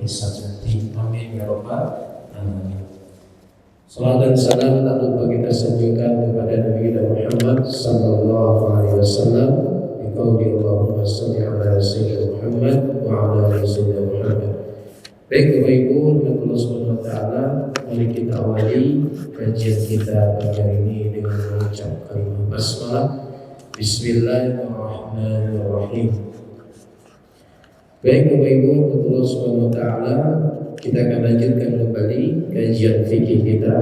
hisab nanti. Amin ya rabbal alamin. Salam dan salam tak lupa kita sanjungkan kepada Nabi kita Muhammad sallallahu alaihi wasallam. Biqauli Allahumma shalli ala sayyidina Muhammad wa ala ali sayyidina Muhammad. Baik Bapak Ibu, Allah Subhanahu wa taala, mari kita awali kajian kita pada hari ini dengan mengucap kalimat basmalah. Bismillahirrahmanirrahim. Baik Bapak Ibu, Allah Subhanahu wa taala, kita akan lanjutkan kembali kajian fikih kita,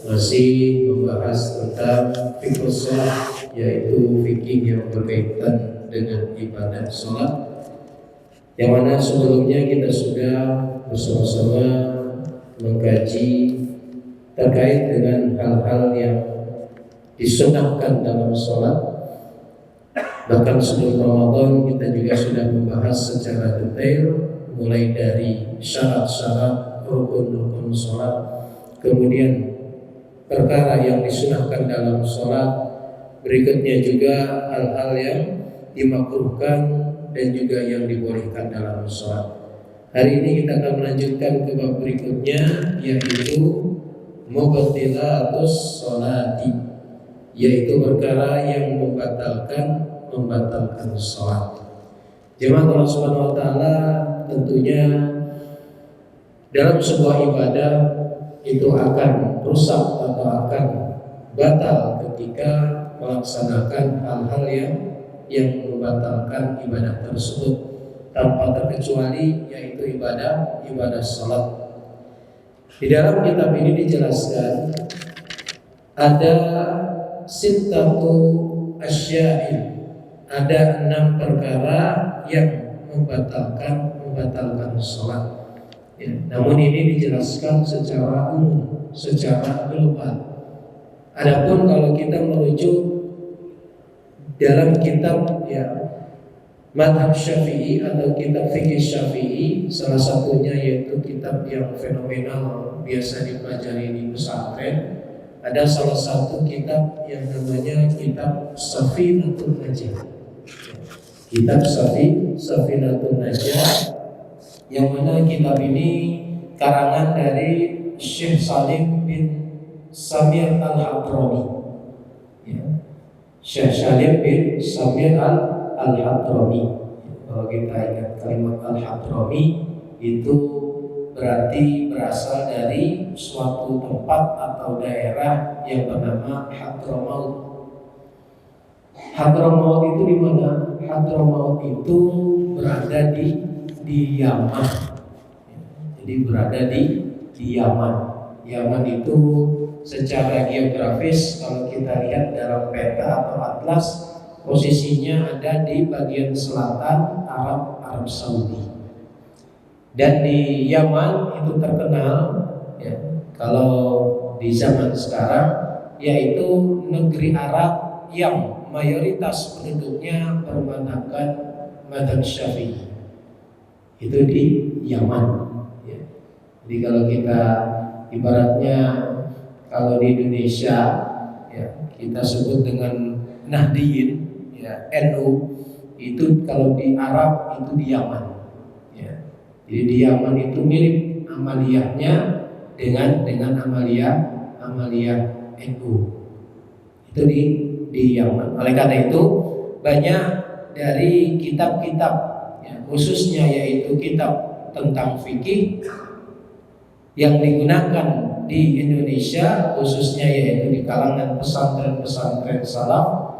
masih membahas tentang fikih salat, yaitu fikih yang berkaitan dengan ibadah salat, yang mana sebelumnya kita sudah bersama-sama mengkaji terkait dengan hal-hal yang disunahkan dalam salat. Bahkan sebelum Ramadan kita juga sudah membahas secara detail, mulai dari syarat-syarat, rukun-rukun sholat, kemudian perkara yang disunahkan dalam sholat, berikutnya juga hal-hal yang dimakruhkan dan juga yang dibolehkan dalam sholat. Hari ini kita akan melanjutkan ke bab berikutnya, yaitu mubtilatus sholati, yaitu perkara yang membatalkan sholat. Jemaah Allah Subhanahu wa taala, tentunya dalam sebuah ibadah itu akan rusak atau akan batal ketika melaksanakan hal-hal yang membatalkan ibadah tersebut tanpa terkecuali, yaitu ibadah salat. Di dalam kitab ini dijelaskan ada sittatu asya'in, ada 6 perkara yang membatalkan sholat. Ya, namun ini dijelaskan secara umum, secara global. Adapun kalau kita merujuk dalam kitab Madhab Syafi'i atau kitab fikih Syafi'i, salah satunya yaitu kitab yang fenomenal biasa dipelajari di pesantren, ada salah satu kitab yang namanya kitab Safinatun Najah. Kitab Safinatun Najah, yang mana kitab ini karangan dari Syekh Salim bin Samir Al-Hadrami. Syekh Salim bin Samir Al-Hadrami. Kalau kita ingat kalimat Al-Hadrami, itu berarti berasal dari suatu tempat atau daerah yang bernama Hadramaut. Hadramaut itu di mana? Hadramaut itu berada di Yaman. Jadi berada di Yaman. Yaman itu secara geografis kalau kita lihat dalam peta atau atlas, posisinya ada di bagian selatan Arab Saudi. Dan di Yaman itu terkenal kalau di zaman sekarang, yaitu negeri Arab yang mayoritas penduduknya bermadzhabkan mazhab Syafi'i. Itu di Yaman. Jadi kalau kita ibaratnya, kalau di Indonesia kita sebut dengan Nahdiyin, NU, itu kalau di Arab itu di Yaman. Jadi di Yaman itu mirip amaliyahnya dengan amaliyah NU. Itu di Yaman. Oleh karena itu banyak dari kitab-kitab khususnya yaitu kitab tentang fikih yang digunakan di Indonesia, khususnya yaitu di kalangan pesantren-pesantren salaf,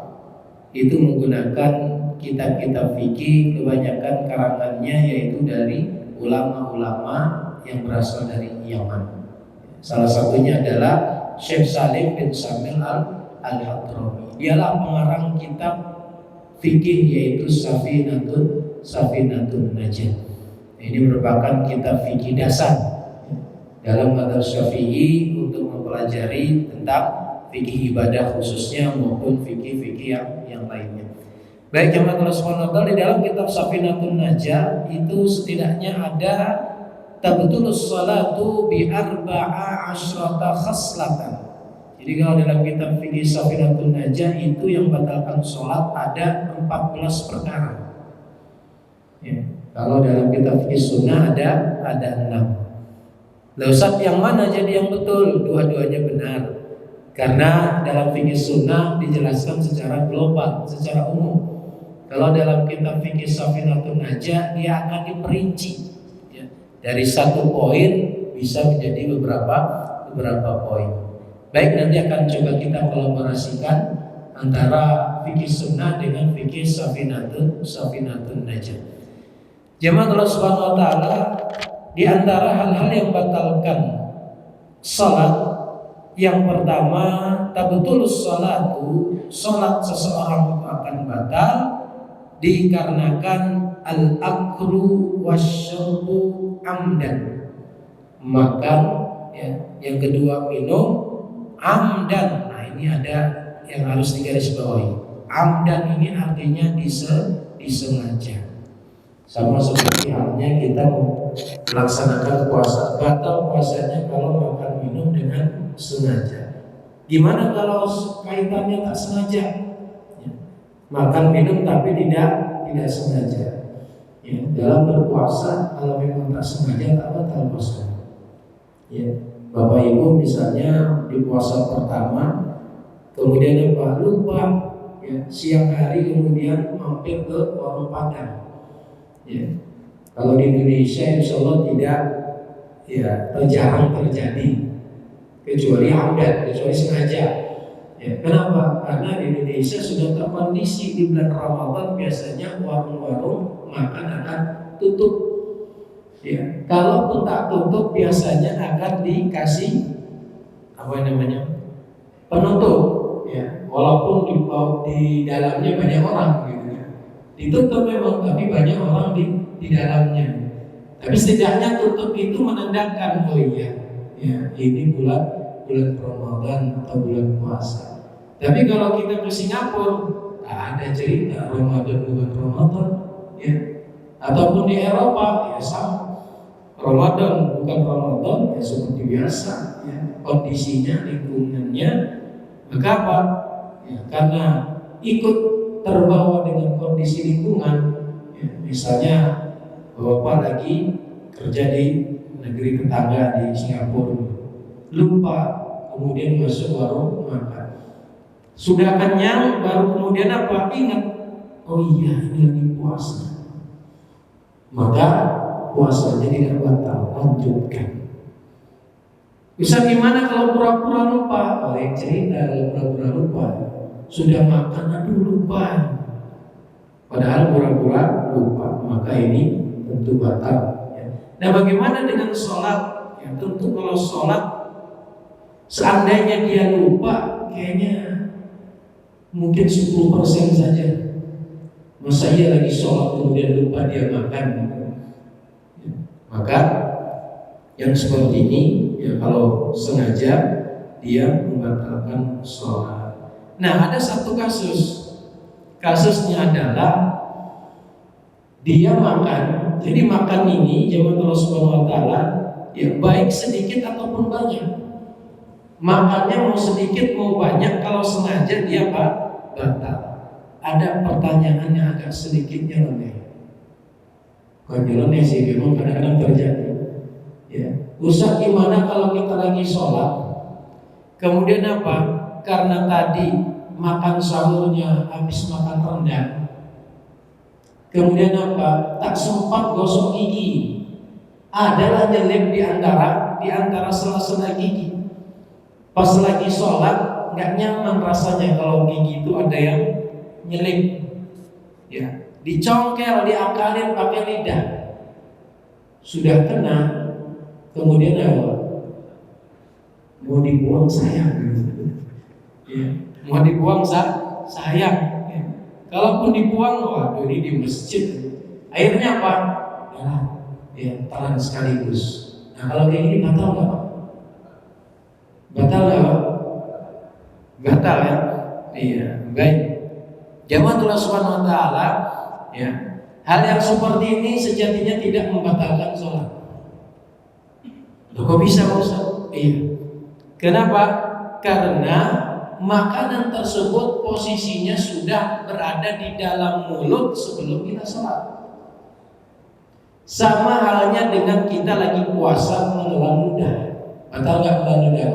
itu menggunakan kitab-kitab fikih, kebanyakan karangannya yaitu dari ulama-ulama yang berasal dari Yaman. Salah satunya adalah Syekh Salim bin Samir Al-Hadrami. Dialah pengarang kitab fikih yaitu Safinatun Najah. Ini merupakan kitab fikih dasar dalam mazhab Syafi'i untuk mempelajari tentang fikih ibadah khususnya maupun fikih-fikih yang lainnya. Baik jemaah Allah Subhanahu wa taala, di dalam kitab Safinatun Najah itu setidaknya ada tabtulus salatu bi arba'a asyrata khaslatan. Jadi kalau dalam kitab fikih Safinatun Najah itu yang batalkan sholat ada 14 perkara. 14 Kalau dalam kitab fikih sunnah ada 6. Lah Ustaz, yang mana jadi yang betul? Dua-duanya benar. Karena dalam fikih sunnah dijelaskan secara global, secara umum. Kalau dalam kitab fikih Safinatun Najah dia akan diperinci, ya. Dari 1 poin bisa menjadi beberapa poin. Baik, nanti akan coba kita kolaborasikan antara fikih sunnah dengan fikih Safinatun Najah. Jemaah Allah Subhanahu wa taala, di antara hal-hal yang batalkan salat, yang pertama, tabtulus salatu, salat seseorang itu akan batal dikarenakan al-aklu wasyarbu amdan, makan, ya. Yang kedua minum amdan. Nah, ini ada yang harus digarisbawahi. Amdan ini artinya disengaja. Sama seperti halnya kita melaksanakan puasa, batal puasanya kalau makan minum dengan sengaja. Gimana kalau kaitannya tak sengaja? Ya. Makan minum tapi tidak sengaja. Ya, dalam berpuasa kalau memang tak sengaja tak batal puasa. Ya, Bapak Ibu misalnya di puasa pertama, kemudian lupa, ya, siang hari kemudian mampir ke warung Padang. Ya. Kalau di Indonesia insya Allah tidak, ya, jarang terjadi, kecuali amdan, kecuali sengaja. Ya, kenapa? Karena di Indonesia sudah terkondisi di bulan Ramadan biasanya warung-warung makan akan tutup. Ya, kalaupun tak tutup biasanya akan dikasih penutup. Ya, walaupun di dalamnya banyak orang. Ditutup memang, tapi banyak orang di dalamnya. Tapi setidaknya tutup itu menandakan, oh iya, ya, ini bulan Ramadan atau bulan puasa. Tapi kalau kita ke Singapura, ada cerita Ramadan bukan Ramadan, ya. Ataupun di Eropa, ya sama. Ramadan bukan Ramadan, ya seperti biasa, ya. Kondisinya, lingkungannya, maka apa? Ya, karena ikut terbawa dengan kondisi lingkungan, ya, misalnya Bapak lagi kerja di negeri tetangga di Singapura, lupa, kemudian masuk warung makan, sudah kenyang, baru kemudian apa? Ingat, oh iya ini lagi puasa, maka puasanya tidak batal, lanjutkan. Bisa gimana kalau pura-pura lupa? Oleh cerita kalau pura-pura lupa, sudah makan, aduh lupa, padahal pura-pura lupa, maka ini tentu batal. Ya. Nah, bagaimana dengan sholat? Ya, tentu kalau sholat seandainya dia lupa, kayaknya mungkin 10% saja. Masa ia lagi sholat kemudian lupa dia makan? Ya. Maka yang seperti ini, ya, kalau sengaja dia membatalkan sholat. Nah, ada satu kasusnya adalah dia makan. Jadi makan ini jemaah Allah Subhanahu wa taala, ya, baik sedikit ataupun banyak. Makannya mau sedikit mau banyak, kalau sengaja dia batal. Ada pertanyaan yang agak sedikit nyeleneh. Bukan nyeleneh sih, memang kadang-kadang terjadi. Ya, Ustaz, gimana kalau kita lagi sholat, kemudian apa? Karena tadi makan sahurnya habis makan rendang, kemudian apa? Tak sempat gosok gigi, adalah nyelip di antara sela-sela gigi. Pas lagi sholat nggak nyaman rasanya kalau gigi itu ada yang nyelip, ya, dicongkel, diakalin pakai lidah, sudah kena, kemudian apa? Mau dibuang sayang. Ya, mau dibuang sayang. Ya. Kalaupun dibuang, waduh ini di masjid. Akhirnya apa? Ya, tahan sekaligus. Nah, kalau kayak gini batal nggak, Pak? Batal nggak, Pak? Batal ya. Iya, baik. Jamaah Allah Subhanahu wa taala, ya. Hal yang seperti ini sejatinya tidak membatalkan sholat. Loh, kok bisa, Pak Ustaz? Iya. Kenapa? Karena makanan tersebut posisinya sudah berada di dalam mulut sebelum kita sholat. Sama halnya dengan kita lagi puasa menelan ludah. Batal nggak menelan ludah?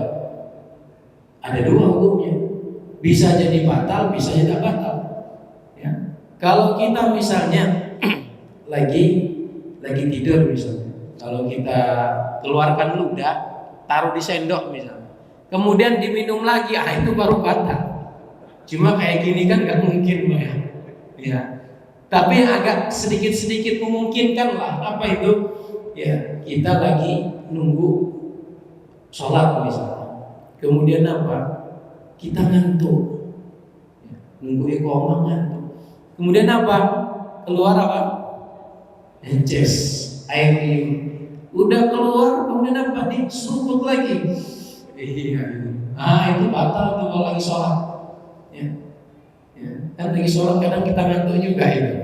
Ada dua hukumnya. Bisa jadi batal, bisa jadi tak batal. Ya. Kalau kita misalnya lagi tidur misalnya, kalau kita keluarkan ludah, taruh di sendok misalnya, kemudian diminum lagi, itu baru batal. Cuma kayak gini kan nggak mungkin, ya. Tapi agak sedikit-sedikit memungkinkan lah. Apa itu? Ya, kita lagi nunggu sholat misalnya, kemudian apa? Kita ngantuk, nunggu iqamah ngantuk. Kemudian apa? Keluar apa? Ences, air liur. Udah keluar, kemudian apa? Diseruput lagi. Iya. Itu batal tuh kalau lagi sholat. Ya. Kan lagi sholat kadang kita ngantuk juga itu.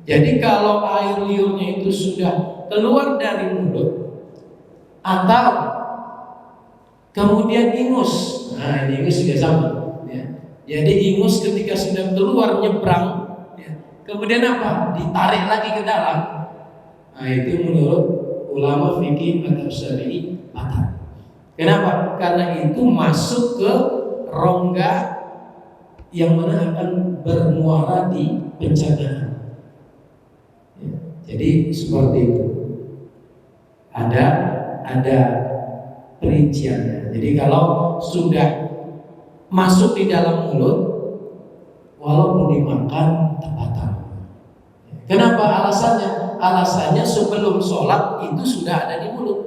Jadi kalau air liurnya itu sudah keluar dari mulut atau kemudian ingus, ini ingus juga sama. Ya. Jadi ingus ketika sudah keluar nyebrang, ya. Kemudian apa? Ditarik lagi ke dalam. Itu menurut ulama fikih atau syar'i batal. Kenapa? Karena itu masuk ke rongga yang mana akan bermuara di pencernaan. Ya, jadi seperti itu. Ada perinciannya. Jadi kalau sudah masuk di dalam mulut, walaupun dimakan tak batal. Kenapa alasannya? Alasannya sebelum sholat itu sudah ada di mulut.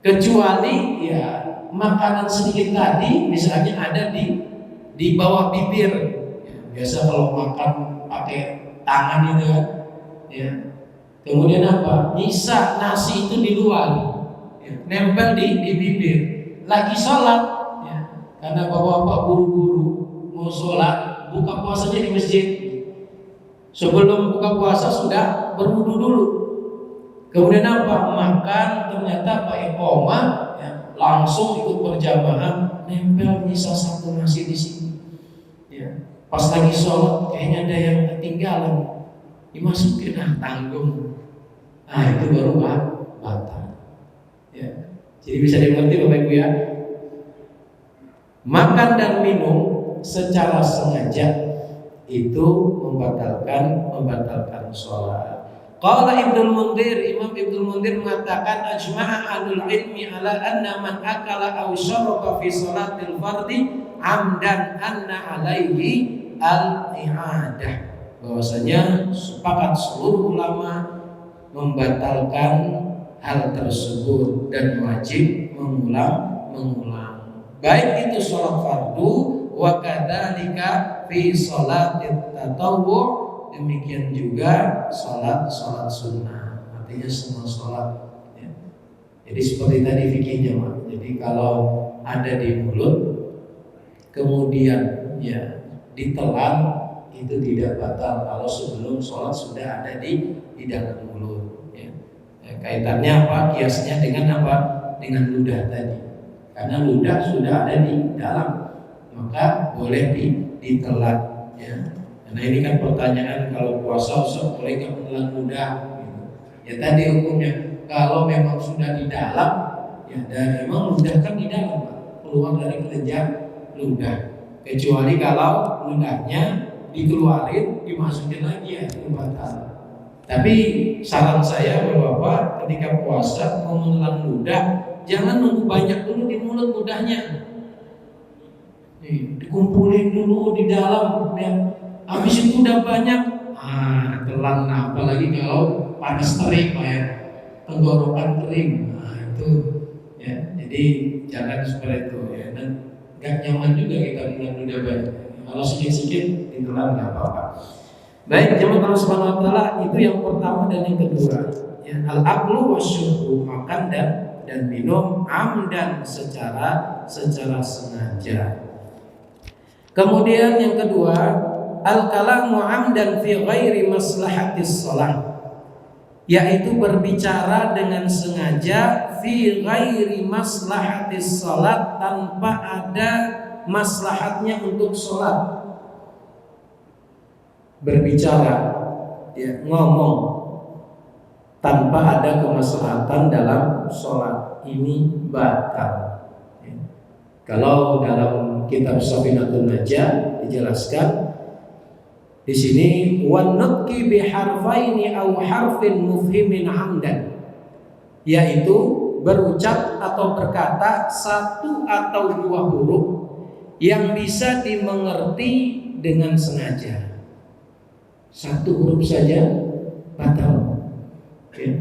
Kecuali ya makanan sedikit tadi misalnya ada di bawah bibir. Ya, biasa kalau makan pakai tangan itu kan. Ya. Kemudian apa? Bisa nasi itu di luar, ya, nempel di bibir. Lagi sholat, ya, karena bapak-bapak buru-buru mau sholat, buka puasanya di masjid. Sebelum buka puasa sudah berwudu dulu. Kemudian apa? Makan, ternyata Pak iqamah, ya, langsung ikut berjamaah, nempel bisa satu nasi di sini. Ya. Pas lagi sholat, kayaknya ada yang ketinggalan, dimasukin, tanggung. Itu baru batal. Ya. Jadi bisa dimengerti Bapak Ibu ya. Makan dan minum secara sengaja itu membatalkan sholat. Qala Ibnul Mundhir, Imam Ibnul Mundhir mengatakan ajma'a ahlul ilmi ala anna man akala aw syaraba fi sholatil fardhi amdan anna alaihi al-i'adah. Bahwasanya sepakat seluruh ulama membatalkan hal tersebut dan wajib mengulang. Baik itu sholat fardu wa kadzalika fi sholatit tatawwu', demikian juga sholat sunnah, artinya semua sholat. Ya. Jadi seperti tadi fikihnya, jadi kalau ada di mulut kemudian ya ditelan itu tidak batal kalau sebelum sholat sudah ada di dalam mulut. Ya. Kaitannya apa? Kiasnya dengan apa? Dengan ludah tadi. Karena ludah sudah ada di dalam, maka boleh ditelan. Ya. Nah ini kan pertanyaan, kalau puasa boleh nggak menelan ludah? Gitu. Ya tadi hukumnya kalau memang sudah di dalam, ya, dan memang ludah kan di dalam, keluar dari kelenjar ludah. Kecuali kalau ludahnya dikeluarin, dimasukin lagi, ya itu batal. Tapi saran saya Bapak, ketika puasa mau menelan ludah, jangan nunggu banyak dulu di mulut ludahnya. Dikumpulin dulu di dalam, ya. Habis itu udah banyak, telan. Apalagi kalau panas terik, ya, tenggorokan kering, itu, ya. Jadi jangan seperti itu, ya. Dan gak nyaman juga kita menelan ludah banyak. Kalau sedikit-sedikit ditelan nggak apa-apa. Baik, jemaah Allah Subhanahu wa taala, itu yang pertama dan yang kedua. Ya, al-aqlu wasyurbu, makan dan minum amdan secara sengaja. Kemudian yang kedua, al-kalamu amdan fi ghairi maslahatis shalah, yaitu berbicara dengan sengaja fi ghairi maslahatis shalat, tanpa ada maslahatnya untuk sholat. Berbicara, ya, ngomong tanpa ada kemaslahatan dalam sholat, ini batal. Kalau dalam kitab Safinatun Najah dijelaskan di sini wan nutqi bi harfaini aw harfin mufhimin amdan, yaitu berucap atau berkata satu atau dua huruf yang bisa dimengerti dengan sengaja. Satu huruf saja batal,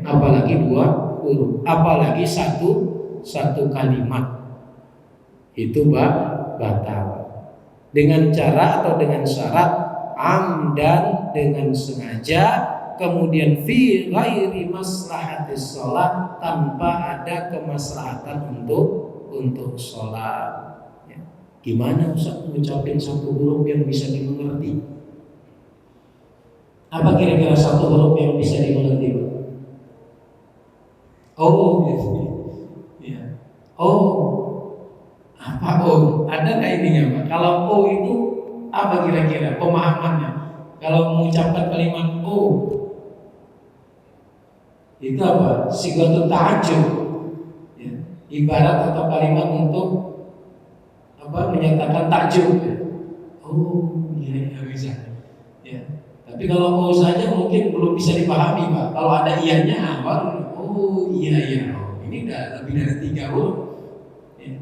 apalagi dua huruf, apalagi satu kalimat, itu batal dengan cara atau dengan syarat amdan, dengan sengaja, kemudian fi ghairi maslahatis sholat, tanpa ada kemaslahatan untuk sholat. Gimana Ustaz mengucapin satu huruf yang bisa dimengerti? Apa kira-kira satu huruf yang bisa dimengerti? Oh, ya. Oh, apa O? Ada nggak ininya Pak? Kalau O itu apa kira-kira pemahamannya? Kalau mengucapkan kalimat O, itu apa? Sighatut ta'ajjub, ya. Ibarat atau kalimat untuk menyatakan takjub. Oh, iya bisa. Ya. Tapi kalau O saja mungkin belum bisa dipahami Pak. Kalau ada iyanya, baru oh iya. Oh, ini udah lebih dari 3 huruf. Ya.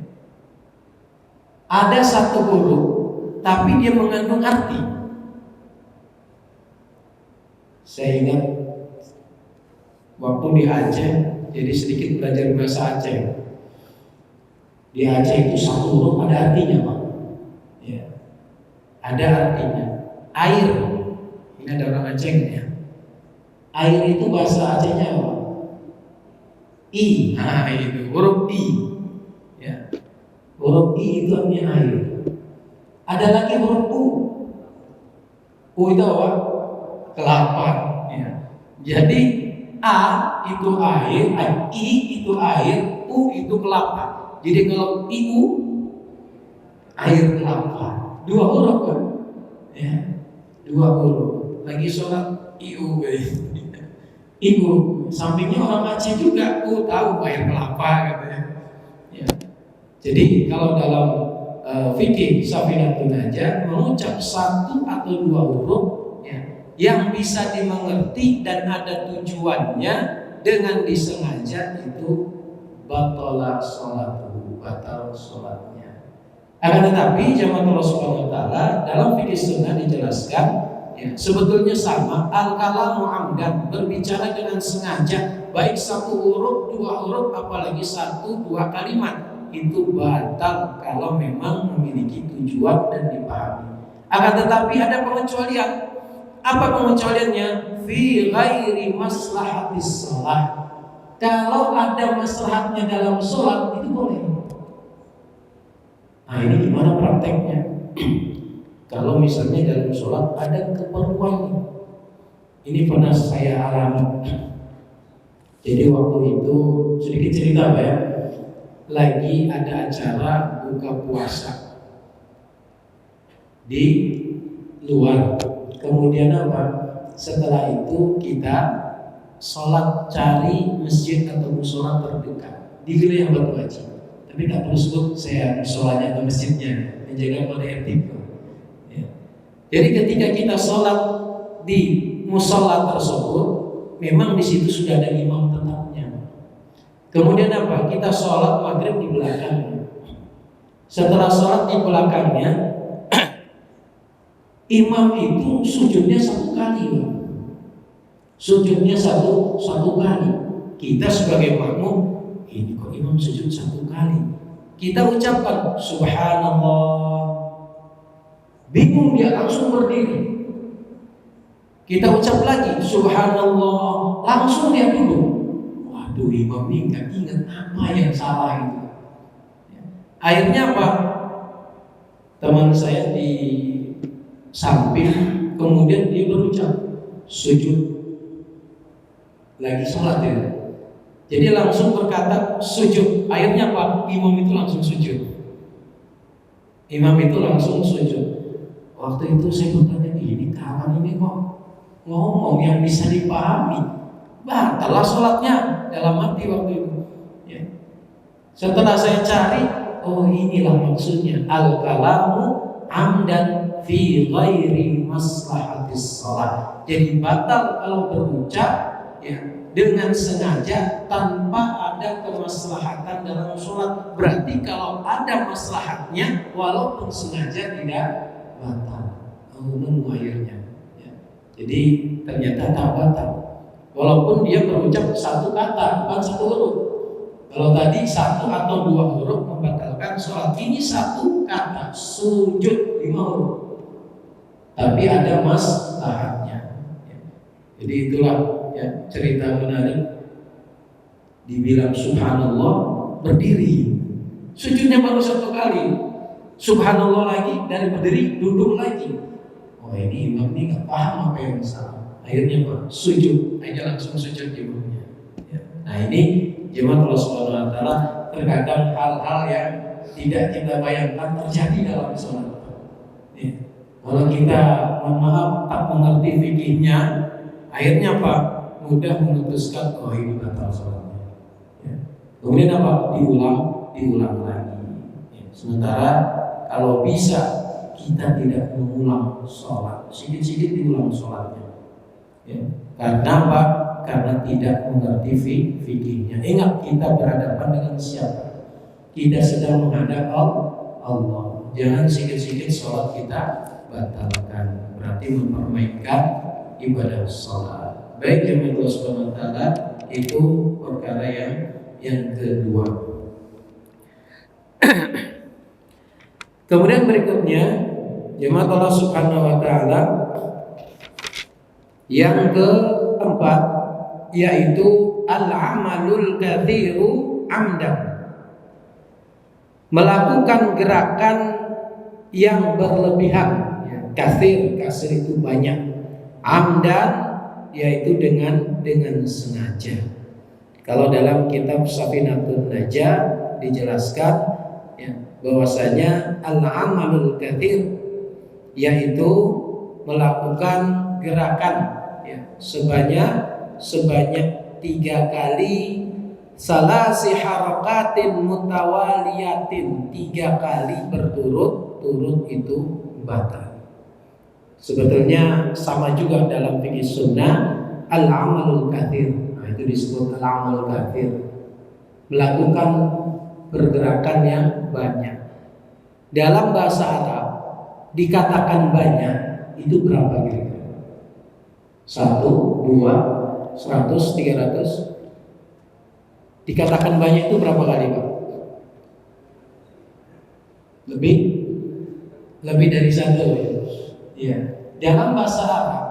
Ada satu huruf, tapi dia mengandung arti. Saya ingat waktu di Aceh, jadi sedikit belajar bahasa Aceh. Di Aceh itu satu huruf ada artinya Pak. Ya. Ada artinya. Air. Ini ada orang Aceh ya. Air itu bahasa Acehnya apa? I. Nah itu huruf I. Ya. Huruf I itu artinya air. Ada lagi huruf U. U itu apa? Kelapa. Ya. Jadi A itu air, I itu air, U itu kelapa. Jadi kalau iu air kelapa, 2 huruf kan? Ya, 2 huruf. Lagi sholat iu, iu. Sampingnya orang Aceh juga, tahu air kelapa katanya. Ya. Jadi kalau dalam fikih Safinatun Najah mengucap satu atau 2 huruf, ya, yang bisa dimengerti dan ada tujuannya dengan disengaja, itu batalah sholatuhu, batal sholatnya. Akan tetapi jamaah Allah Subhanahu wa taala dalam fikih sunnah dijelaskan, ya, sebetulnya sama al-kalamu amdan, berbicara dengan sengaja, baik 1 huruf, 2 huruf, apalagi 1-2 kalimat, itu batal kalau memang memiliki tujuan dan dipahami. Akan tetapi ada pengecualian. Apa pengecualiannya? Fi ghairi maslahatis shalah. Kalau ada maslahatnya dalam sholat, itu boleh. Nah ini gimana prakteknya? Kalau misalnya dalam sholat ada keperluan, ini pernah saya alami. Jadi waktu itu sedikit cerita Pak ya, lagi ada acara buka puasa di luar. Kemudian apa? Setelah itu kita sholat cari masjid atau mushola terdekat di wilayah Batu Haji. Tapi tak perlu sebut saya musholanya atau masjidnya, menjaga kode etik. Ya. Jadi ketika kita sholat di mushola tersebut, memang di situ sudah ada imam tetapnya. Kemudian apa? Kita sholat maghrib di belakangnya. Setelah sholat di belakangnya, imam itu sujudnya 1 kali. Sujudnya satu kali. Kita sebagai makmum, ini kok imam sujud 1 kali. Kita ucapkan subhanallah, bingung dia langsung berdiri. Kita ucap lagi subhanallah, langsung dia duduk. Waduh, imam ini nggak ingat apa yang salah itu. Akhirnya apa? Teman saya di samping, kemudian dia berucap sujud, lagi sholat ya. Jadi langsung berkata sujud. Akhirnya apa? Imam itu langsung sujud. Imam itu langsung sujud. Waktu itu saya bertanya, ini kawan ini kok ngomong yang bisa dipahami, batallah sholatnya dalam hati waktu itu. Ya. Setelah saya cari, oh inilah maksudnya al-kalamu amdan fi ghairi maslahatis sholat. Jadi batal kalau berucap ya dengan sengaja tanpa ada kemaslahatan dalam sholat. Berarti kalau ada maslahatnya walaupun sengaja tidak batal. Akhirnya. Ya. Jadi ternyata tak batal. Walaupun dia berucap satu kata bukan satu huruf. Kalau tadi satu atau dua huruf membatalkan sholat, ini satu kata sujud 5 huruf. Tapi ada maslahatnya. Ya. Jadi itulah ya cerita menarik. Dibilang subhanallah berdiri, sujudnya baru 1 kali. Subhanallah lagi dari berdiri duduk lagi. Oh ini imam ini nggak paham apa yang salah. Akhirnya Pak sujud, aja langsung sujud imamnya. Ya. Nah ini jemaah Allah Subhanahu Wa Taala terkadang hal-hal yang tidak kita bayangkan terjadi dalam sholat. Ya. Kalau kita mohon maaf tak mengerti fikihnya, akhirnya Pak mudah memutuskan oh ini batal sholatnya. Ya. Kemudian apa? Diulang lagi. Ya. Sementara kalau bisa kita tidak mengulang sholat, sedikit-sedikit diulang sholatnya. Ya. Karena apa? Karena tidak mengerti fikihnya. Ingat kita berhadapan dengan siapa? Kita sedang menghadap Allah. Jangan sedikit-sedikit sholat kita batalkan. Berarti mempermainkan ibadah sholat. Baik jemaah Allah Subhanahu Wa Taala, itu perkara yang kedua. Kemudian berikutnya jemaah Allah Subhanahu Wa Taala, yang keempat yaitu al-amalul katsiru amdan, melakukan gerakan yang berlebihan. Katsir itu banyak, amdan yaitu dengan sengaja. Kalau dalam kitab Safinatun Najah dijelaskan ya, bahwasanya al-amalul katsir yaitu melakukan gerakan ya, sebanyak 3 kali, salasi harakatin mutawaliyatin, 3 kali berturut-turut itu batal. Sebetulnya sama juga dalam fikih sunnah al-amalul katsir. Nah, itu disebut al-amalul katsir, melakukan pergerakan yang banyak. Dalam bahasa Arab dikatakan banyak itu berapa kira-kira? 1, 2, 100, 300. Dikatakan banyak itu berapa kali Pak? Lebih dari 1 ya. Ya. Dalam bahasa Arab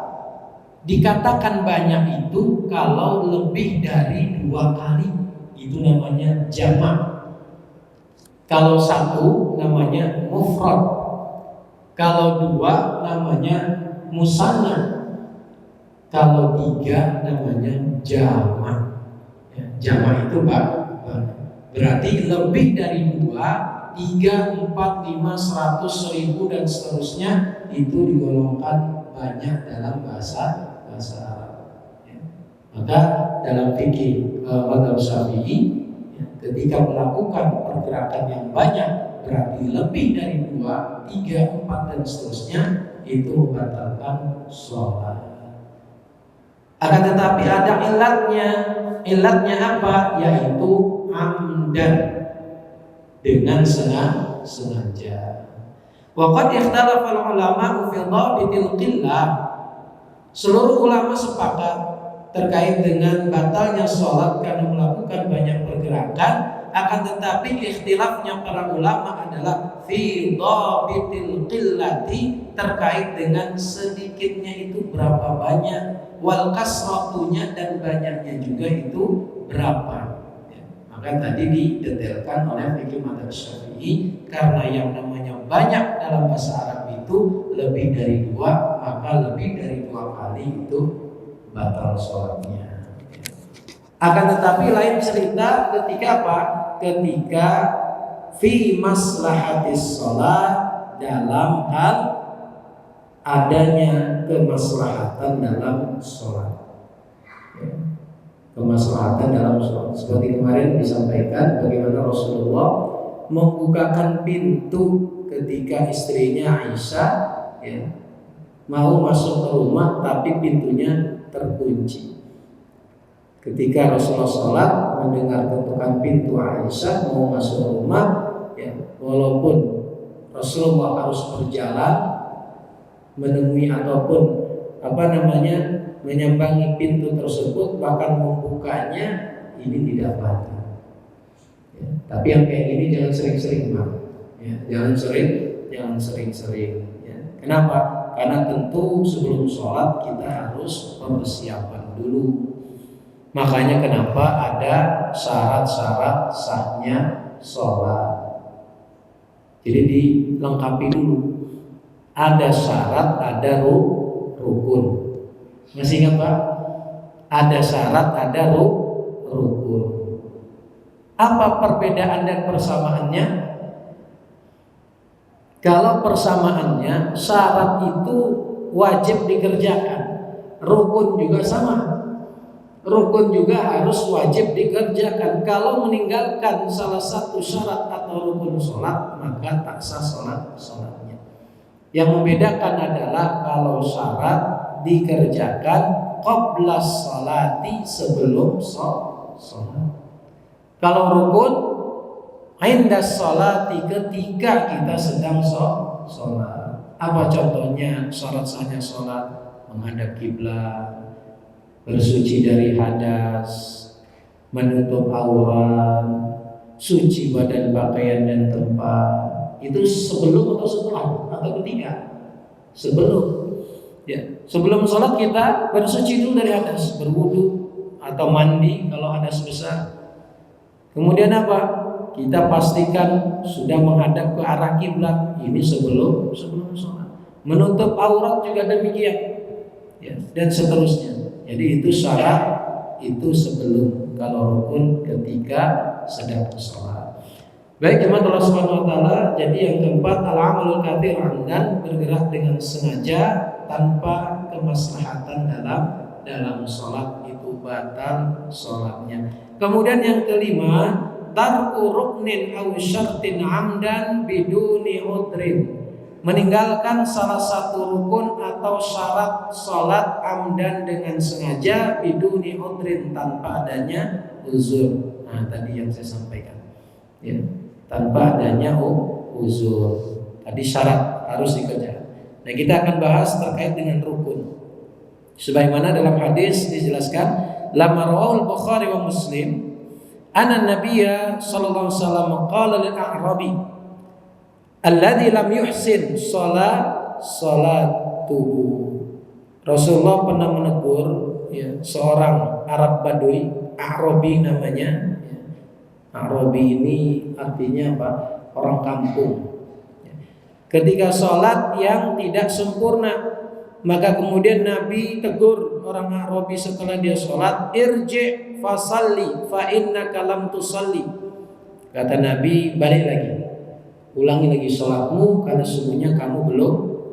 dikatakan banyak itu kalau lebih dari 2 kali, itu namanya jamak. Kalau 1 namanya mufrad, kalau 2 namanya musanna, kalau 3 namanya jamak. Ya, jamak itu Pak, berarti lebih dari 2, 3, 4, 5, 100, 1000 dan seterusnya itu digolongkan banyak dalam bahasa Arab. Ya. Maka dalam fikih mazhab Syafi'i, ya, ketika melakukan pergerakan yang banyak berarti lebih dari 2, 3, 4 dan seterusnya itu membatalkan sholat. Akan tetapi ada ilatnya. Ilatnya apa? Yaitu amdan, dengan sengaja. Waqad ikhtalafa al-ulama fi dhabitil qillah. Seluruh ulama sepakat terkait dengan batalnya sholat karena melakukan banyak pergerakan. Akan tetapi ikhtilafnya para ulama adalah fi dhabitil qillati, terkait dengan sedikitnya itu berapa banyak, wal kasratunya dan banyaknya juga itu berapa. Ya. Maka tadi didetailkan oleh fikih mazhab Syafi'i, karena yang namanya banyak dalam bahasa Arab itu lebih dari 2, maka lebih dari 2 kali itu batal sholatnya. Akan tetapi lain cerita ketika apa? Ketika fi maslahatis sholat, dalam hal adanya kemaslahatan dalam sholat. kemaslahatan dalam sholat. Seperti kemarin disampaikan bagaimana Rasulullah membukakan pintu ketika istrinya Aisyah ya, mau masuk ke rumah tapi pintunya terkunci. Ketika Rasulullah sholat mendengar ketukan pintu Aisyah mau masuk rumah, ya, walaupun Rasulullah harus berjalan menemui ataupun menyambangi pintu tersebut, bahkan membukanya ini tidak batal. Ya, tapi yang kayak gini jangan sering-sering, Pak. Ya, jangan sering-sering. Ya. Kenapa? Karena tentu sebelum sholat kita harus persiapan dulu. Makanya kenapa ada syarat-syarat sahnya sholat. Jadi dilengkapi dulu. Ada syarat, ada rukun. Masih ingat Pak? Ada syarat, ada rukun. Apa perbedaan dan persamaannya? Kalau persamaannya, syarat itu wajib dikerjakan. Rukun juga sama. Rukun juga harus wajib dikerjakan. Kalau meninggalkan salah satu syarat atau rukun sholat, maka tak sah sholatnya. Yang membedakan adalah kalau syarat dikerjakan qabla sholati, sebelum sholat. Kalau rukun inda sholati, ketika kita sedang sholat. Apa contohnya syarat sahnya sholat? Menghadap kiblat, bersuci dari hadas, menutup aurat, suci badan, pakaian dan tempat. Itu sebelum atau setelah atau ketika? Sebelum. Ya, sebelum sholat kita bersuci dulu dari hadas, berwudu atau mandi kalau hadas besar. Kemudian apa? Kita pastikan sudah menghadap ke arah kiblat. Ini sebelum sholat. Menutup aurat juga demikian. Ya, dan seterusnya. Jadi itu syarat, itu sebelum. Kalau rukun ketika sedang sholat. Baik jemaah Allah Subhanahu wa taala, jadi yang keempat al-amalul katsir amdan, bergerak dengan sengaja tanpa kemaslahatan dalam sholat, itu batal sholatnya. Kemudian yang kelima, tarku ruknin aw syartin amdan biduni udrin, meninggalkan salah satu rukun atau syarat sholat amdan dengan sengaja biduni udrin, tanpa adanya uzur. Nah tadi yang saya sampaikan ya, tanpa adanya uzur. Tadi syarat harus dikerjakan. Nah kita akan bahas terkait dengan rukun. Sebagaimana dalam hadis dijelaskan, lama rawahul Bukhari wa Muslim, anna Nabiyya sallallahu alaihi wasallam qala lil a'rabi alladzi lam yuhsin salatuhu. Rasulullah pernah menegur ya, seorang Arab Badui, A'rabi namanya. A'rabi ini artinya apa? Orang kampung. Ketika sholat yang tidak sempurna, maka kemudian Nabi tegur orang A'rabi setelah dia sholat, irji fasalli fa innaka lam tusalli. Kata Nabi, balik lagi, ulangi lagi sholatmu karena sesungguhnya kamu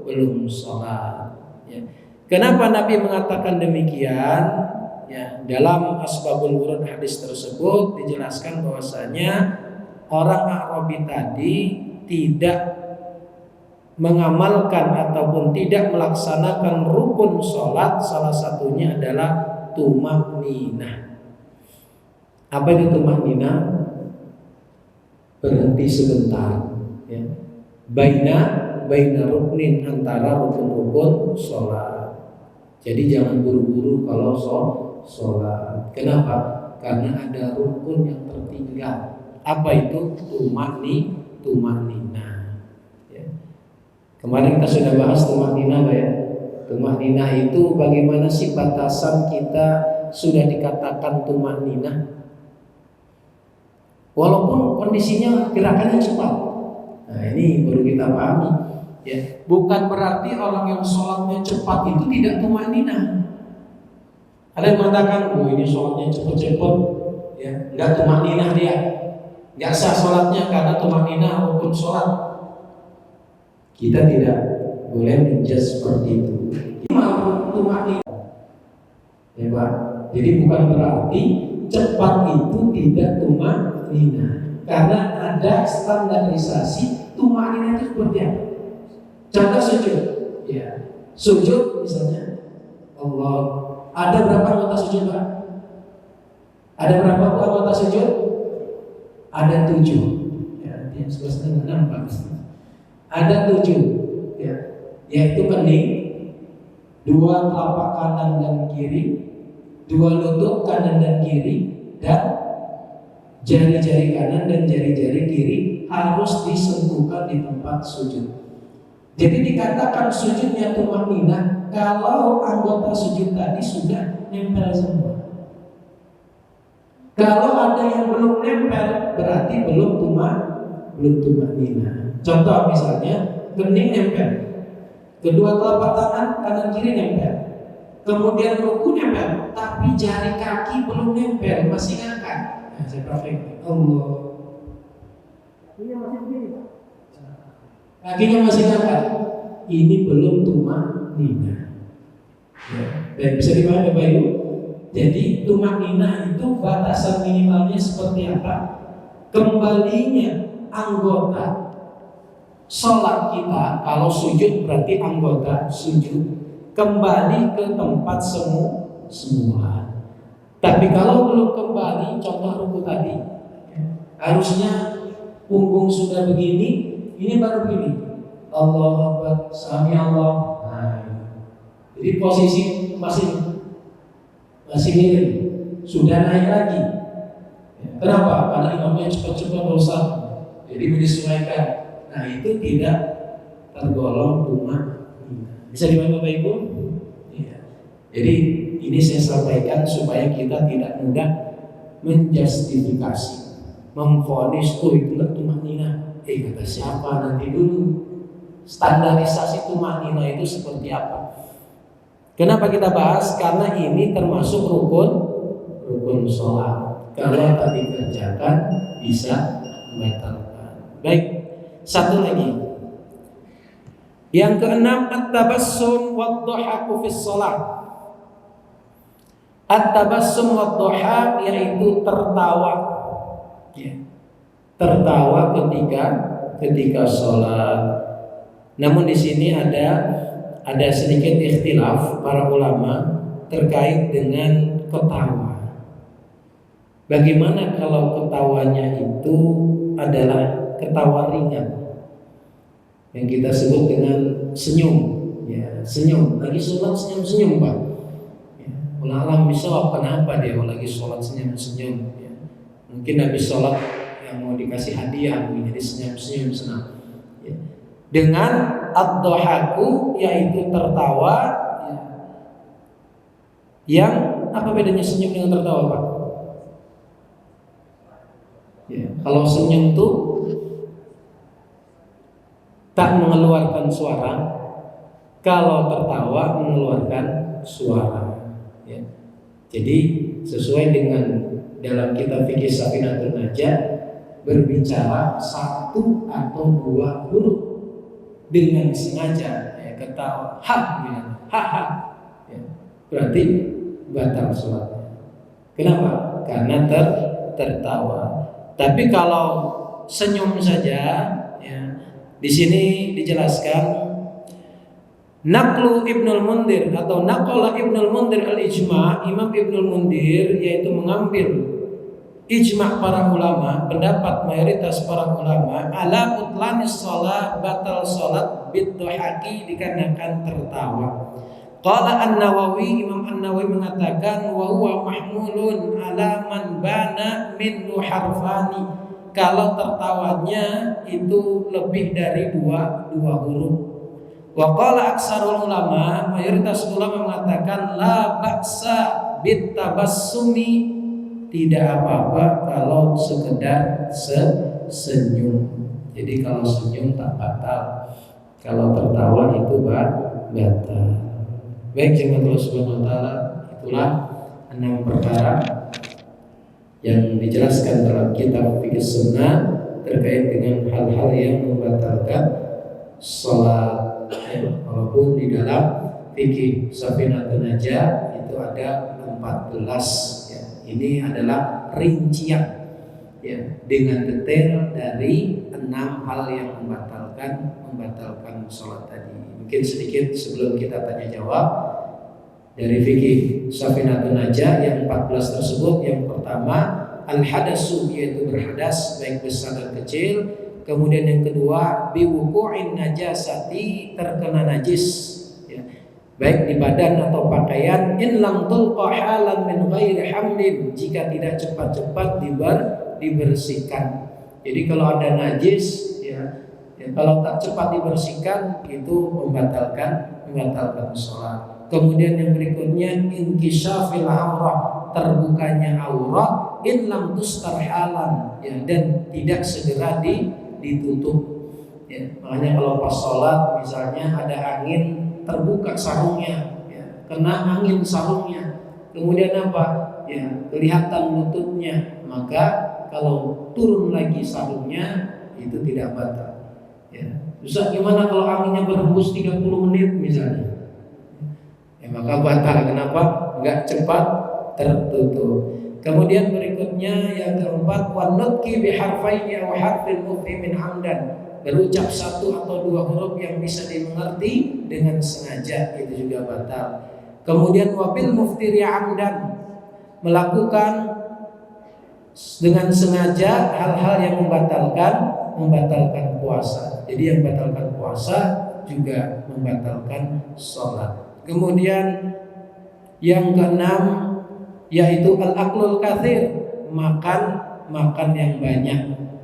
belum sholat. Ya. Kenapa Nabi mengatakan demikian? Ya, dalam Asbabul Wurud hadis tersebut dijelaskan bahwasanya orang A'rabi tadi tidak mengamalkan ataupun tidak melaksanakan rukun sholat, salah satunya adalah tumakninah. Apa itu tumakninah? Berhenti sebentar. Ya. Baina ruknin, antara rukun-rukun sholat. Jadi jangan buru-buru kalau sholat. Kenapa? Karena ada rukun yang tertinggal. Apa itu? Tumakninah. Ya. Kemarin kita sudah bahas tumakninah ya. Tumakninah itu bagaimana sih batasan kita sudah dikatakan tumakninah? Walaupun kondisinya gerakannya cepat. Nah ini baru kita pahami. Ya, bukan berarti orang yang sholatnya cepat itu tidak tumakninah. Ada yang mengatakan, ini sholatnya cepat-cepat, ya, nggak tumakninah dia, nggak sah sholatnya karena tumakninah rukun sholat. Kita tidak boleh menjudge seperti itu. Tumakninah, ya Pak. Jadi bukan berarti cepat itu tidak tumanina, karena ada standarisasi tumanina itu seperti apa. Contoh sujud, ya sujud misalnya Allah, ada berapa anggota sujud Pak? Ada berapa anggota sujud? Ada 7. Ya, yang sebelah nampak. Ada 7, ya, yaitu kening, 2 telapak kanan dan kiri, 2 lutut kanan dan kiri, dan jari-jari kanan dan jari-jari kiri harus disentuhkan di tempat sujud. Jadi dikatakan sujudnya tumanina kalau anggota sujud tadi sudah nempel semua. Kalau ada yang belum nempel berarti belum tumanina. Contoh misalnya kening nempel, kedua telapak tangan kanan kiri nempel, kemudian ruku nempel, tapi jari kaki belum nempel, masih ngangkat. Nah, saya praktek. Allah. Kakinya masih ngangkat. Ini belum tumanina. Ya. Dan bisa dipahami Bapak Ibu? Jadi tumanina itu batasan minimalnya seperti apa? Kembalinya anggota sholat kita, kalau sujud berarti anggota sujud kembali ke tempat semua. Tapi kalau belum kembali, contoh ruku tadi, harusnya punggung sudah begini, ini baru begini. Allahu Akbar, Sami Allah. Nah, jadi posisi masih miring, sudah naik lagi. Kenapa? Karena imamnya cepat-cepat berusaha, jadi menyesuaikan. Nah, itu tidak tergolong tumanina. Bisa dipahami Bapak Ibu? Iya. Jadi ini saya sampaikan supaya kita tidak mudah menjustifikasi, memvonis, oh itu nggak tumanina. Kata siapa nanti dulu? Standarisasi tumanina itu seperti apa? Kenapa kita bahas? Karena ini termasuk rukun sholat. Kalau tak dikerjakan bisa membatalkan. Baik, satu lagi. Yang keenam, at-tabassum wad-dhahaku fi shalah. At-tabassum wad-dhahak yaitu tertawa. Ya. Tertawa ketika sholat. Namun di sini ada sedikit ikhtilaf para ulama terkait dengan ketawa. Bagaimana kalau ketawanya itu adalah ketawa ringan, yang kita sebut dengan senyum, ya senyum. Lagi sholat senyum Pak. Ya, ulah misal kenapa dia lagi sholat senyum? Ya. Mungkin habis sholat yang mau dikasih hadiah, jadi senyum senang. Ya. Dengan ad-dhahaku yaitu tertawa, ya. Yang apa bedanya senyum dengan tertawa Pak? Ya, kalau senyum itu tak mengeluarkan suara, kalau tertawa mengeluarkan suara. Ya. Jadi sesuai dengan dalam kitab fikih Safinatul Najah berbicara 1 atau 2 huruf dengan sengaja, ya, ketawa, ha, ya, berarti batal sholatnya. Kenapa? Karena tertawa. Tapi kalau senyum saja, ya, di sini dijelaskan Naqlu Ibnul Mundir atau Naqala Ibnul Mundir al-Ijma', Imam Ibnul Mundir yaitu mengambil ijma' para ulama, pendapat mayoritas para ulama ala butlanis shalah, batal salat bidhahaki dikarenakan tertawa. Qala An-Nawawi, Imam An-Nawawi mengatakan wa huwa mahmulun ala man bana min harfani. Kalau tertawanya itu lebih dari dua huruf. Wa qala aksarul ulama, mayoritas ulama mengatakan la ba'sa bitabassumi, tidak apa-apa kalau sekedar senyum. Jadi kalau senyum tak batal, kalau tertawa itu batal. Baik jemaah Allah Subhanahu wa taala, itulah 6 perkara yang dijelaskan dalam kitab fikih sunnah terkait dengan hal-hal yang membatalkan salat. Walaupun di dalam fikih Safinatul Najah itu itu ada 14 ya. Ini adalah rincian ya, dengan detail dari 6 hal yang membatalkan sholat tadi. Mungkin sedikit sebelum kita tanya jawab dari fikih Safinatun Najah yang 14 tersebut. Yang pertama al-hadasu, yaitu berhadas baik besar dan kecil. Kemudian yang kedua biwuqu'in najasati, terkena najis ya, baik di badan atau pakaian. In lam tulqa halan min ghairi hamlin, jika tidak cepat-cepat dibersihkan. Jadi kalau ada najis ya, kalau tak cepat dibersihkan itu membatalkan sholat. Kemudian yang berikutnya inkisyafil aurah, terbukanya aurat. In lam tustar halan ya, dan tidak segera ditutup ya. Makanya kalau pas sholat misalnya ada angin, terbuka sarungnya ya, kena angin sarungnya, kemudian apa ya, kelihatan lututnya, maka kalau turun lagi sarungnya itu tidak batal ya. Susah gimana kalau anginnya berhembus 30 menit misalnya ya, maka batal. Kenapa? Enggak cepat tertutup. Kemudian berikutnya yang keempat wanutki biharfaini aw harfin mufhimin hamdan, berucap 1 atau 2 huruf yang bisa dimengerti dengan sengaja, itu juga batal. Kemudian wabil muftiri amdan, melakukan dengan sengaja hal-hal yang membatalkan puasa. Jadi yang membatalkan puasa juga membatalkan sholat. Kemudian yang keenam yaitu al-aklul katsir, makan yang banyak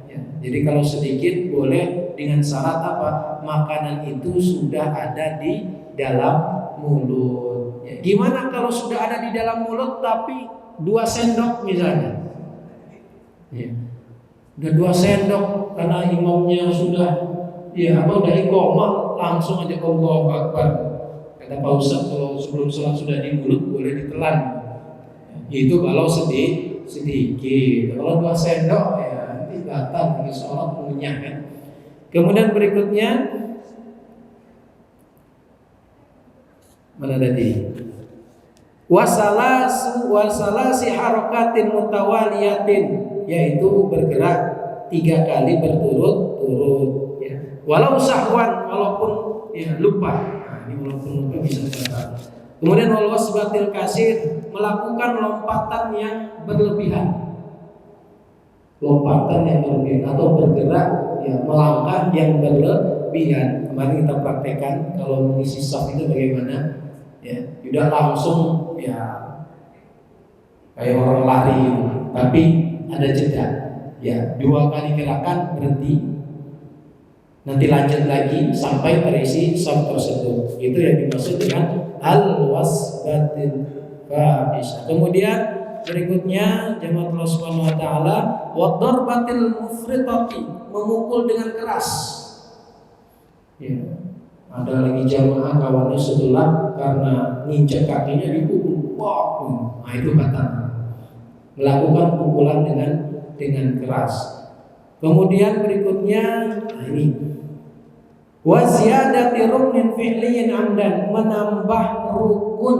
ya. Jadi kalau sedikit boleh dengan syarat apa? Makanan itu sudah ada di dalam mulut ya. Gimana kalau sudah ada di dalam mulut tapi 2 sendok misalnya ya. Udah 2 sendok karena imamnya sudah ya udah iqamah, langsung aja Allahu Akbar. Kata Pak Ustaz, kalau sebelum sholat sudah di mulut boleh ditelan. Itu kalau sedikit. Kalau 2 sendok ya nanti batal bagi sholat, punya kan. Kemudian berikutnya mana tadi? Wasalasi harakatin mutawaliyatin, yaitu bergerak 3 kali berturut-turut ya. Walau sahwan, walaupun ya lupa. Nah, ini walaupun lupa bisa batal. Kemudian wal wasbatil kasir, melakukan lompatan yang berlebihan. Lompatan yang berlebihan atau bergerak ya, melangkah yang berlebihan. Kemarin kita praktekkan kalau mengisi saf itu bagaimana ya, tidak langsung ya kayak orang lari tapi ada jeda ya, 2 kali gerakan berhenti, nanti lanjut lagi sampai terisi saf tersebut. Itu yang dimaksud dengan al-wasbatil fahisha. Kemudian berikutnya jemaah Allah Subhanahu wa taala wa darbatil mufritati, memukul dengan keras. Ya. Ada lagi jamaah kawannya sebelah karena nginjak kakinya dipukul. Wah, nah itu batal. Melakukan pukulan dengan keras. Kemudian berikutnya ini wa ziyadati ruknin fi'liyin amdan, menambah rukun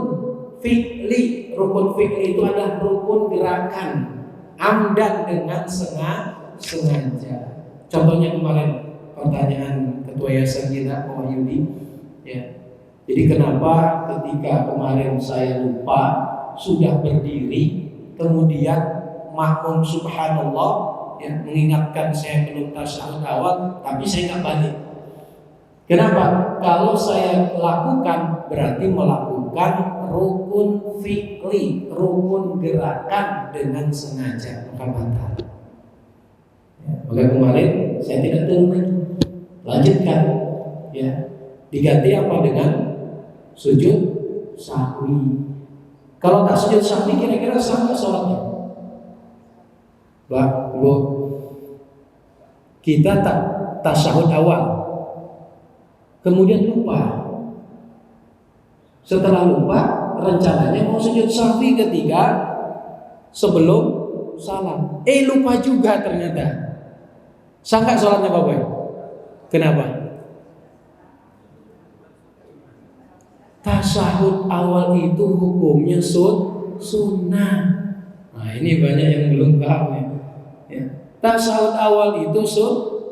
fi'li. Rukun fi'li itu adalah rukun gerakan amdan dengan sengaja. Contohnya kemarin pertanyaan ketua yayasan kita Pak Yudi ya. Jadi kenapa ketika kemarin saya lupa sudah berdiri, kemudian makmum subhanallah ya mengingatkan saya belum tasyahud awal, tapi saya nggak balik. Kenapa? Kalau saya lakukan berarti melakukan rukun fi'li, rukun gerakan dengan sengaja, maka batal. Ya, maka kemarin saya tidak turun lagi, lanjutkan, ya, diganti apa dengan sujud sahwi. Kalau tak sujud sahwi kira-kira sah nggak sholatnya? Bu, kita tak tasyahud awal, kemudian lupa. Setelah lupa, rencananya mau sujud sahwi ketika sebelum salam. Lupa juga ternyata. Sah nggak sholatnya Bapak? Kenapa? Tasyahud awal itu hukumnya sunnah. Nah, ini banyak yang belum paham ya. Tasyahud awal itu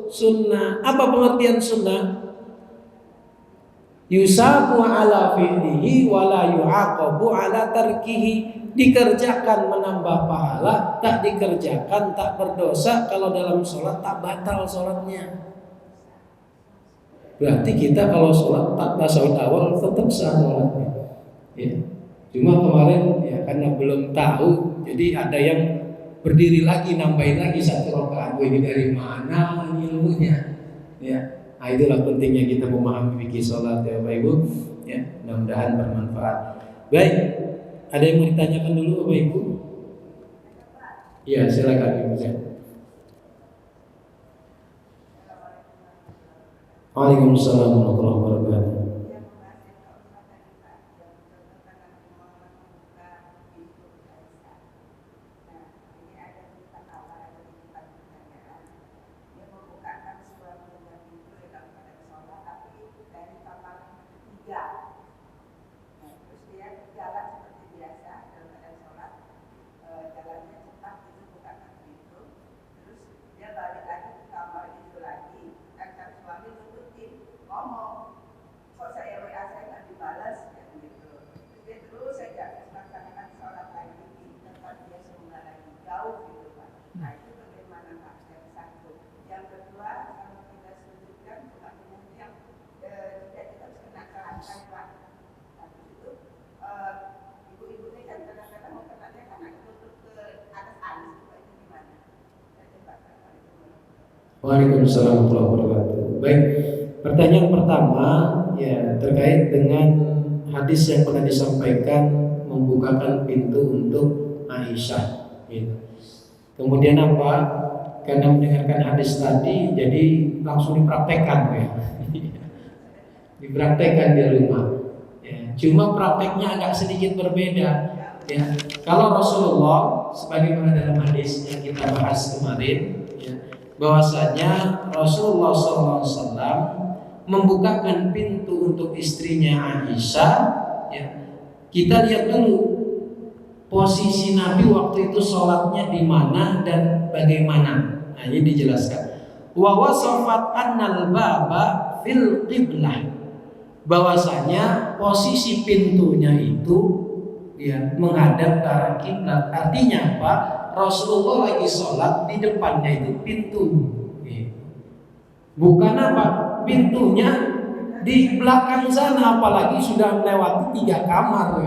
sunnah. Apa pengertian sunnah? Yusabu ala fi'lihi wa la yu'aqabu ala tarkihi. Dikerjakan menambah pahala, tak dikerjakan tak berdosa. Kalau dalam sholat tak batal sholatnya. Berarti kita kalau sholat tak tasyahud awal tetap sah sholatnya. Ya. Cuma kemarin ya karena belum tahu, jadi ada yang berdiri lagi nambahin lagi 1 rakaat. Ini dari mana ilmunya? Ya. Nah, itulah pentingnya kita memahami fikih sholat ya Bapak Ibu. Ya, mudah-mudahan bermanfaat. Baik, ada yang mau ditanyakan dulu Bapak Ibu? Ya, silakan Ibu. Waalaikumsalam warahmatullahi wabarakatuh. Waalaikumsalam warahmatullahi wabarakatuh. Baik, pertanyaan pertama ya terkait dengan hadis yang pernah disampaikan membukakan pintu untuk Aisyah. Gitu. Kemudian apa? Karena mendengarkan hadis tadi, jadi langsung dipraktekkan ya. Dipraktekkan di rumah. Ya, cuma prakteknya agak sedikit berbeda. Ya, kalau Rasulullah sebagaimana dalam hadis yang kita bahas kemarin. Bahwasanya Rasulullah SAW membukakan pintu untuk istrinya Aisyah. Ya, kita lihat dulu posisi Nabi waktu itu sholatnya di mana dan bagaimana. Nah, ini dijelaskan. Wa wasafat annal baba fil qiblah. Bahwasanya posisi pintunya itu ya menghadap ke arah kiblat. Artinya apa? Rasulullah lagi sholat, di depannya itu pintu. Bukan apa? Pintunya di belakang sana, apalagi sudah melewati 3 kamar.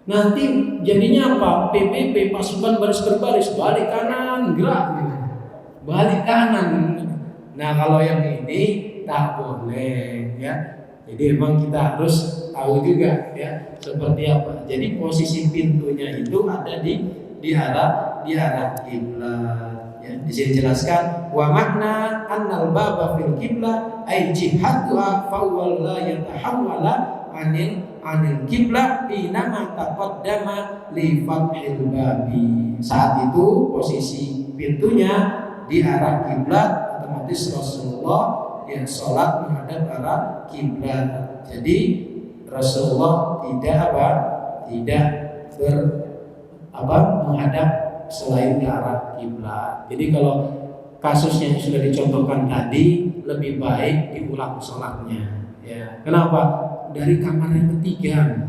Nanti jadinya apa? PBB, pasukan baris berbaris, balik kanan, gerak. Balik kanan. Nah, kalau yang ini tak boleh ya. Jadi memang kita harus tahu juga ya seperti apa. Jadi posisi pintunya itu ada di arah kiblat. Ya, di sini jelaskan wa makna annal baba fil qiblah ay jihatuha fa walla yatahawwala anil qiblah inama taqaddama li fathil babi. Saat itu posisi pintunya di arah kiblat, otomatis Rasulullah yang sholat menghadap arah kiblat. Jadi Rasulullah tidak menghadap selain ke arah kiblat. Jadi kalau kasusnya yang sudah dicontohkan tadi, lebih baik diulang sholatnya. Ya, kenapa? Dari kamar yang ketiga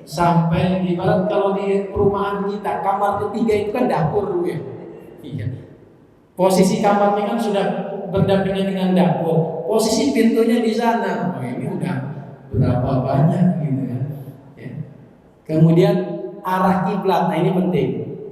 sampai ibarat kalau di perumahan kita kamar ketiga itu kan dapur ya. Iya. Posisi kamarnya kan sudah berdampingan dengan dapur. Posisi pintunya di sana. Oh, ini udah berapa banyak gitu kan. Ya. Kemudian arah kiblat. Nah, ini penting.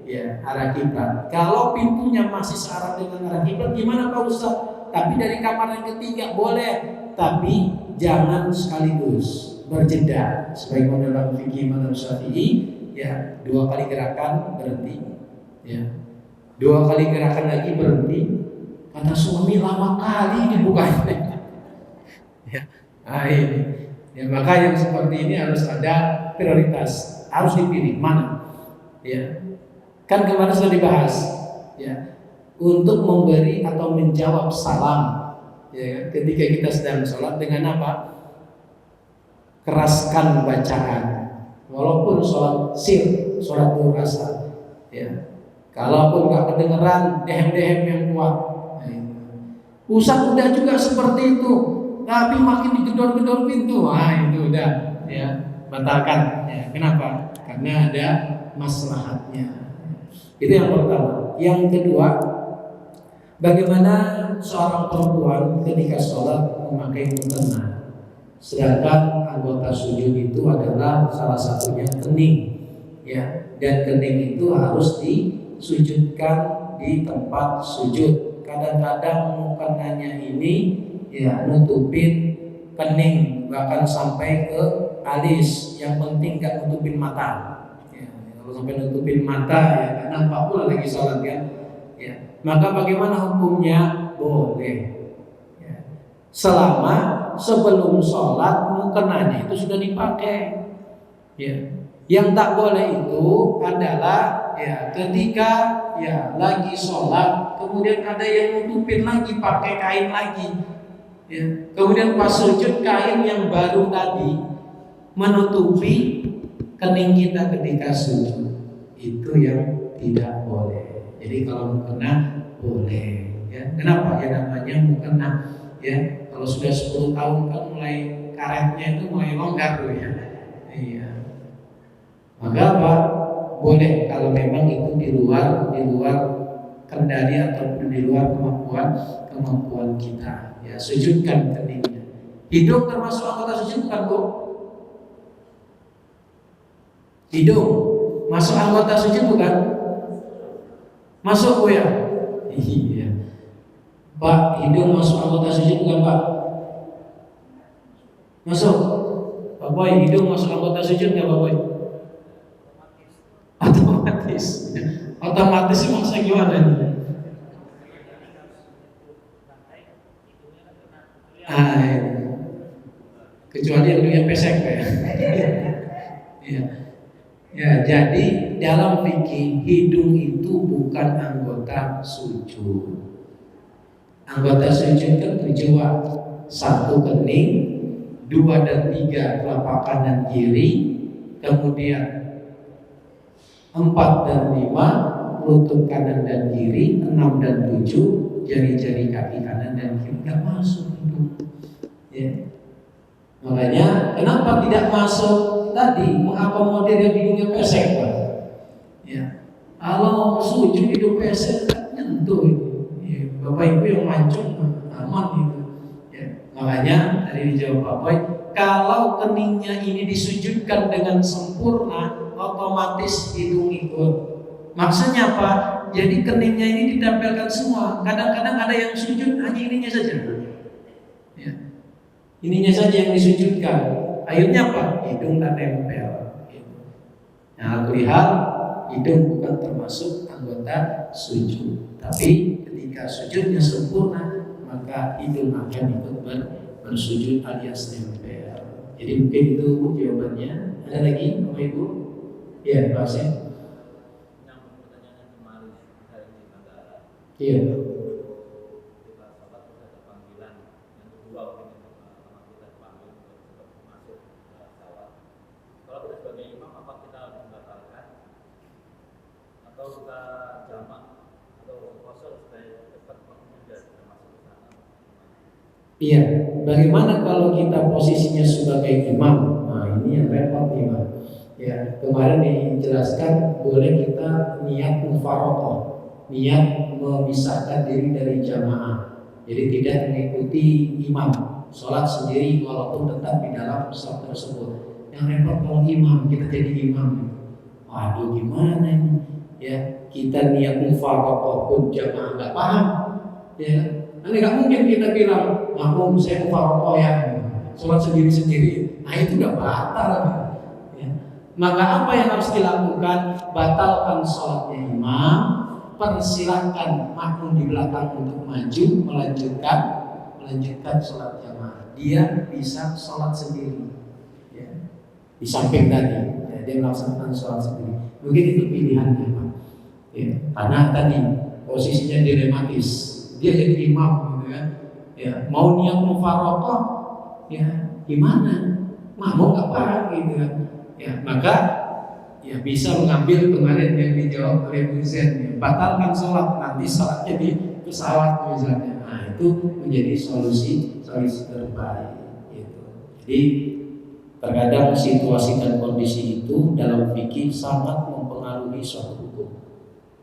Ya, arah kiblat. Kalau pintunya masih searah dengan arah kiblat gimana Pak Ustaz? Tapi dari kamar yang ketiga boleh, tapi jangan sekaligus, berjeda. Sebagaimana dalam fikih mazhab Syafi'i, ya, 2 kali gerakan berhenti. Ya. 2 kali gerakan lagi berhenti. Kata suami lama kali dibukanya. Ya. Nah, ini. Ya, maka yang seperti ini harus ada prioritas, harus dipilih mana. Ya. Kan kemarin sudah dibahas, ya, untuk memberi atau menjawab salam, ya, ketika kita sedang sholat dengan apa? keraskan bacaan. Walaupun sholat sir, sholat duhur asar, ya. Kalaupun nggak kedengeran, dehem-dehem yang kuat. Ustaz udah juga seperti itu, tapi makin digedor-gedor pintu, itu udah, ya, batalkan. Ya, kenapa? Karena ada maslahatnya. Itu yang pertama. Yang kedua, bagaimana seorang perempuan ketika sholat memakai mukena, sedangkan anggota sujud itu adalah salah satunya kening, ya, dan kening itu harus disujudkan di tempat sujud. Kadang-kadang mukenanya ini ya nutupin kening, bahkan sampai ke alis. Yang penting gak nutupin mata. Ya, kalau sampai nutupin mata ya gak nampak pula lagi sholat kan. Ya, maka bagaimana hukumnya? Boleh. Ya. Selama sebelum sholat mukenanya itu sudah dipakai. Ya. Yang tak boleh itu adalah ya ketika ya lagi sholat kemudian ada yang nutupin lagi pakai kain lagi. Ya. Kemudian pas sujud kain yang baru tadi menutupi kening kita ketika sujud. Itu yang tidak boleh. Jadi kalau mukena boleh. Ya. Kenapa? Ya namanya mukena. Ya. Kalau sudah 10 tahun kan mulai karetnya itu mulai longgar tuh ya. Iya. Maka apa? Boleh kalau memang itu di luar kendali ataupun di luar kemampuan kita. Ya, sujudkan keningnya. Hidung termasuk anggota sujud bukan, Bu? Hidung masuk anggota sujud bukan? Masuk, Bu ya? Iya. Pak, hidung masuk anggota sujud bukan, Pak? Masuk. Pak Boy, hidung masuk anggota sujud nggak, Pak Boy? Otomatis. Otomatis maksudnya gimana? Kecuali yang dunia pesek ya. Ya. Ya, jadi dalam fikih hidung itu bukan anggota sujud. Anggota sujud kan 7, 1 kening, 2 dan 3 telapak kanan kiri, kemudian 4 dan 5 lutut kanan dan kiri, 6 dan 7 jari-jari kaki kanan dan kiri. Tidak masuk itu. Ya. Makanya kenapa tidak masuk tadi mengakomodir yang hidungnya pesek, Pak? Ya. Kalau sujud hidung pesek nyentuh. Ya. Bapak Ibu yang mancung aman gitu. Ya. Makanya tadi dijawab Pak Boy, kalau keningnya ini disujudkan dengan sempurna, otomatis hidung ikut. Maksudnya apa? Jadi keningnya ini ditempelkan semua. Kadang-kadang ada yang sujud hanya ininya saja. Ya. Ininya saja yang disujudkan. Akhirnya apa? Hidung tak nempel. Nah, aku lihat hidung bukan termasuk anggota sujud. Tapi ketika sujudnya sempurna, maka hidung akan ikut bersujud alias nempel. Jadi mungkin itu jawabannya. Ada lagi, Bapak Ibu? Ya, Pak Sen. Yang pertanyaan kemarin dari negara. Iya. Kita sahabat sudah ada panggilan. Yang kedua mungkin kita dipanggil untuk masuk sahabat. Kalau kita sebagai imam, apa kita membatalkan atau kita jamak atau kosong supaya cepat mengejar termasuk ke sana? Iya. Bagaimana kalau kita posisinya sebagai imam? Nah, ini yang repot nih, Pak. Ya, kemarin dijelaskan boleh kita niat mufaraqah, niat memisahkan diri dari jamaah. Jadi tidak mengikuti imam, sholat sendiri walaupun tetap di dalam sholat tersebut. Yang repot kalau imam, kita jadi imam. Waduh, gimana ini? Ya, kita niat mufaraqah pun jamaah nggak paham. Ya, nanti nggak mungkin kita bilang, makmum saya mufaraqah ya, sholat sendiri-sendiri. Nah itu udah batal. Maka apa yang harus dilakukan? Batalkan sholatnya imam, persilahkan makmum di belakang untuk maju melanjutkan sholat jamaah. Dia bisa sholat sendiri, ya. Di samping tadi, ya, dia melaksanakan sholat sendiri. Mungkin itu pilihannya, Pak. Ya, karena tadi posisinya dilematis, dia jadi imam, gitu kan? Ya, mau niat mufaraqah, ya gimana? mabuk apa gitu kan. Ya, maka ya bisa mengambil kemarin yang dijawab oleh Bu Zen, ya, batalkan sholat, nanti sholatnya di pesawat misalnya. Nah, itu menjadi solusi terbaik gitu. Jadi terkadang situasi dan kondisi itu dalam fikih sangat mempengaruhi suatu hukum,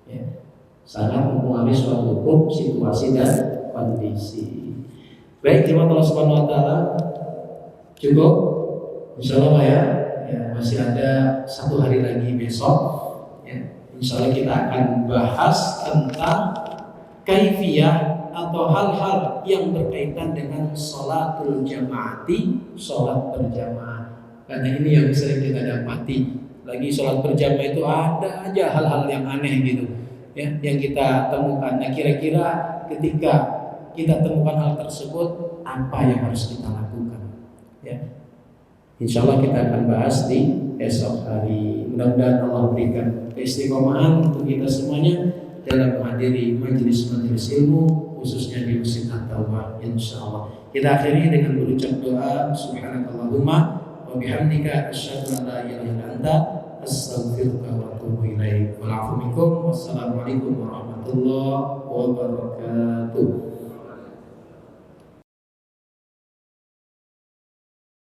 ya. Sangat mempengaruhi suatu hukum, situasi dan kondisi. Baik, terima Allah Subhanahu wa taala. Cukup insyaallah ya. Ya, masih ada 1 hari lagi besok, ya. Insyaallah kita akan bahas tentang kaifiyah atau hal-hal yang berkaitan dengan sholatul jamaati, sholat berjamaah. Karena ini yang sering kita dapati, lagi sholat berjamaah itu ada aja hal-hal yang aneh gitu, ya, yang kita temukan. Nah, kira-kira ketika kita temukan hal tersebut, apa yang harus kita lakukan? Ya, insya Allah kita akan bahas di esok hari. Mudah-mudahan Allah berikan keistiqomahan untuk kita semuanya dalam menghadiri majelis-majelis ilmu, khususnya di Masjid At-Taubah, insya Allah. Kita akhiri dengan berucap doa, subhanakallahumma wa bihamdika asyhadu an la ilaha illa anta astaghfiruka wa atubu ilaik. Wal 'afwu minkum. Wassalamualaikum warahmatullahi wabarakatuh.